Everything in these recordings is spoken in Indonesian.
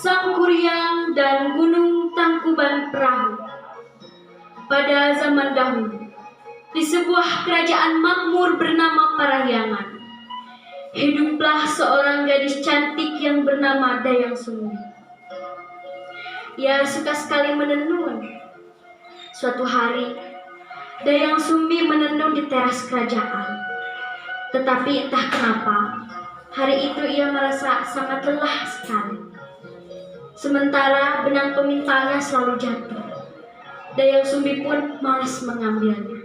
Sang Kuryang dan Gunung Tangkuban Perahu. Pada zaman dahulu, di sebuah kerajaan makmur bernama Parahyangan, hiduplah seorang gadis cantik yang bernama Dayang Sumbi. Ia suka sekali menenun. Suatu hari, Dayang Sumbi menenun di teras kerajaan. Tetapi entah kenapa, hari itu ia merasa sangat lelah sekali. Sementara benang pemintalnya selalu jatuh, Dayang Sumbi pun malas mengambilnya.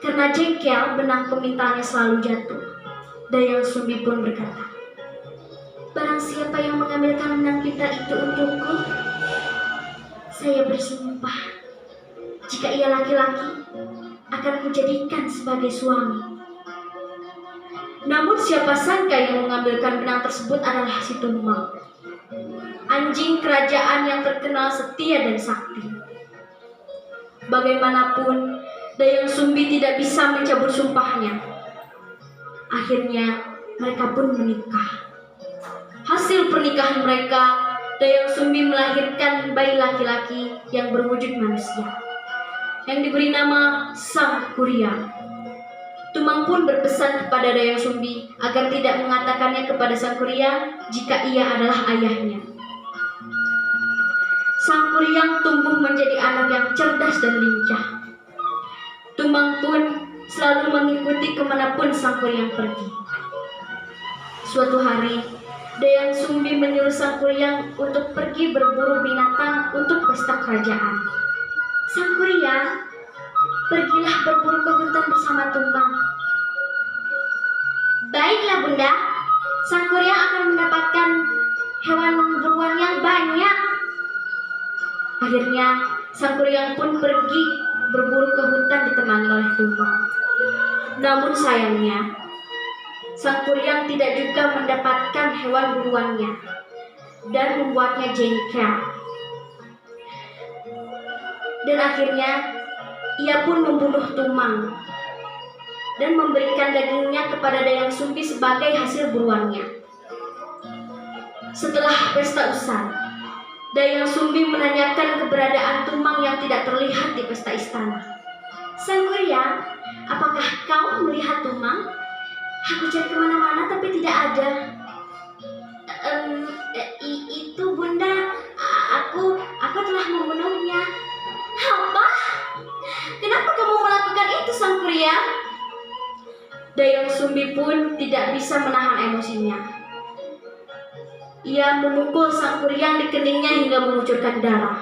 Karena jengkel benang pemintalnya selalu jatuh, Dayang Sumbi pun berkata, "Barang siapa yang mengambilkan benang pintal itu untukku, saya bersumpah, jika ia laki-laki, akan kujadikan sebagai suami." Namun siapa sangka yang mengambilkan benang tersebut adalah si Tumang, anjing kerajaan yang terkenal setia dan sakti. Bagaimanapun, Dayang Sumbi tidak bisa mencabut sumpahnya. Akhirnya, mereka pun menikah. Hasil pernikahan mereka, Dayang Sumbi melahirkan bayi laki-laki yang berwujud manusia, yang diberi nama Sang Kuryang. Tumang pun berpesan kepada Dayang Sumbi agar tidak mengatakannya kepada Sang Kuryang jika ia adalah ayahnya. Sang Kuryang tumbuh menjadi anak yang cerdas dan lincah. Tumang pun selalu mengikuti kemanapun Sang Kuryang pergi. Suatu hari, Dayang Sumbi menyuruh Sang Kuryang untuk pergi berburu binatang untuk pesta kerajaan. "Sang Kuryang, pergilah berburu ke hutan bersama Tumang." "Baiklah Bunda, Sang Kuryang akan mendapatkan hewan buruan yang banyak." Akhirnya Sang Kuryang pun pergi berburu ke hutan ditemani oleh Tumang. Namun sayangnya, Sang Kuryang tidak juga mendapatkan hewan buruannya dan membuatnya jengkel. Dan akhirnya ia pun membunuh Tumang dan memberikan dagingnya kepada Dayang Sumbi sebagai hasil buruannya. Setelah pesta usai, Dayang Sumbi menanyakan keberadaan Tumang yang tidak terlihat di pesta istana. "Sang Kuryang, apakah kau melihat Tumang? Aku cari kemana-mana tapi tidak ada." Itu Bunda, aku telah membunuhnya." "Apa? Kenapa kamu melakukan itu, Sang Kuryang?" Dayang Sumbi pun tidak bisa menahan emosinya. Ia memukul Sang Kuryang di keningnya hingga mengucurkan darah.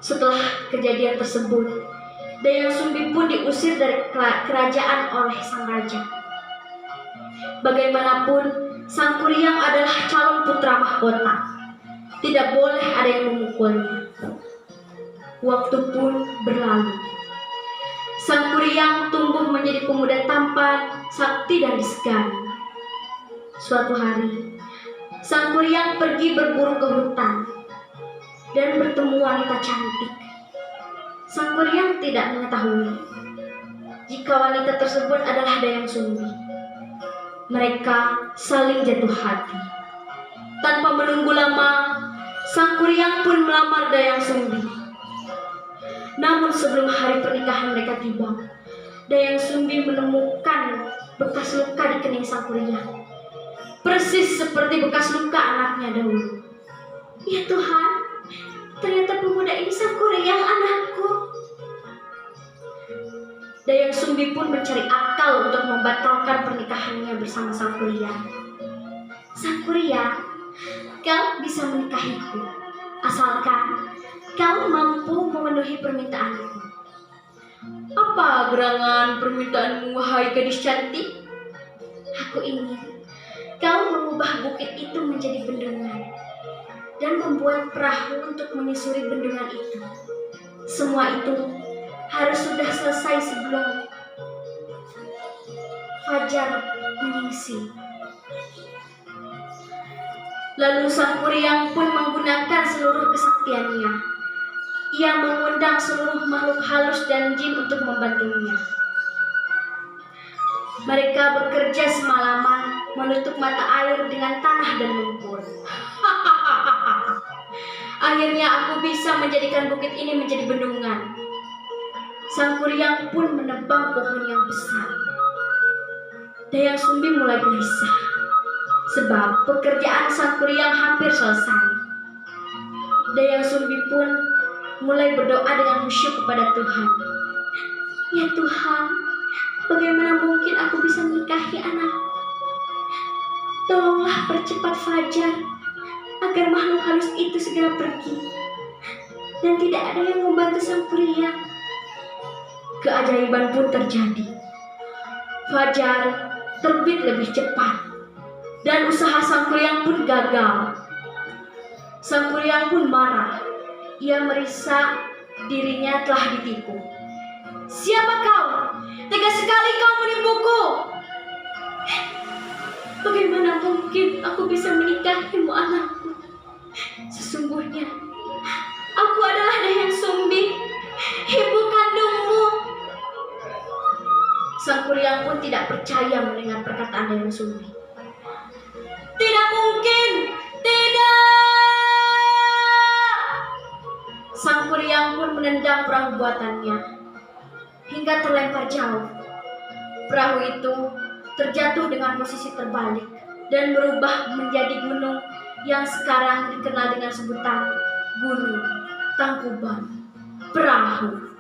Setelah kejadian tersebut, Dayang Sumbi pun diusir dari kerajaan oleh sang raja. Bagaimanapun, Sang Kuryang adalah calon putra mahkota. Tidak boleh ada yang memukulnya. Waktu pun berlalu. Sang Kuryang tumbuh menjadi pemuda tampan, sakti dan disegani. Suatu hari, Sang Kuryang pergi berburu ke hutan dan bertemu wanita cantik. Sang Kuryang tidak mengetahui jika wanita tersebut adalah Dayang Sumbi. Mereka saling jatuh hati. Tanpa menunggu lama, Sang Kuryang pun melamar Dayang Sumbi. Namun sebelum hari pernikahan mereka tiba, Dayang Sumbi menemukan bekas luka di kening Sang Kuryang, persis seperti bekas luka anaknya dahulu. "Ya Tuhan, ternyata pemuda ini Sang Kuryang, anakku." Dayang Sumbi pun mencari akal untuk membatalkan pernikahannya bersama Sang Kuryang. "Sang Kuryang, kau bisa menikahiku, asalkan kau mampu memenuhi permintaanku." "Apa gerangan permintaanmu, wahai gadis cantik?" "Aku ingin kau mengubah bukit itu menjadi bendungan dan membuat perahu untuk menyusuri bendungan itu. Semua itu harus sudah selesai sebelum fajar menyingsing." Lalu Sang Kuryang pun menggunakan seluruh kesaktiannya. Ia mengundang seluruh makhluk halus dan jin untuk membantunya. Mereka bekerja semalaman menutup mata air dengan tanah dan lumpur. Akhirnya aku bisa menjadikan bukit ini menjadi bendungan. Sang Kuryang pun menebang pohon yang besar. Dayang Sumbi mulai gelisah, sebab pekerjaan Sang Kuryang hampir selesai. Dayang Sumbi pun mulai berdoa dengan khusyuk kepada Tuhan. Ya Tuhan, bagaimana mungkin aku bisa menikahi anakku? Tolonglah percepat fajar, agar makhluk halus itu segera pergi, dan tidak ada yang membantu Sang Kuryang. Keajaiban pun terjadi. Fajar terbit lebih cepat, dan usaha Sang Kuryang pun gagal. Sang Kuryang pun marah. Ia merisa dirinya telah ditipu. Siapa kau? Tega sekali kau menipuku. Bagaimana mungkin aku bisa menikahimu, anakku? Sesungguhnya aku adalah Dayang Sumbi, ibu kandungmu. Sang Kuryang pun tidak percaya mendengar perkataan Dayang Sumbi. Tidak mungkin, tidak. Sang Kuryang pun menendang perahu buatannya hingga terlempar jauh. Perahu itu terjatuh dengan posisi terbalik dan berubah menjadi gunung yang sekarang dikenal dengan sebutan Gunung Tangkuban Perahu.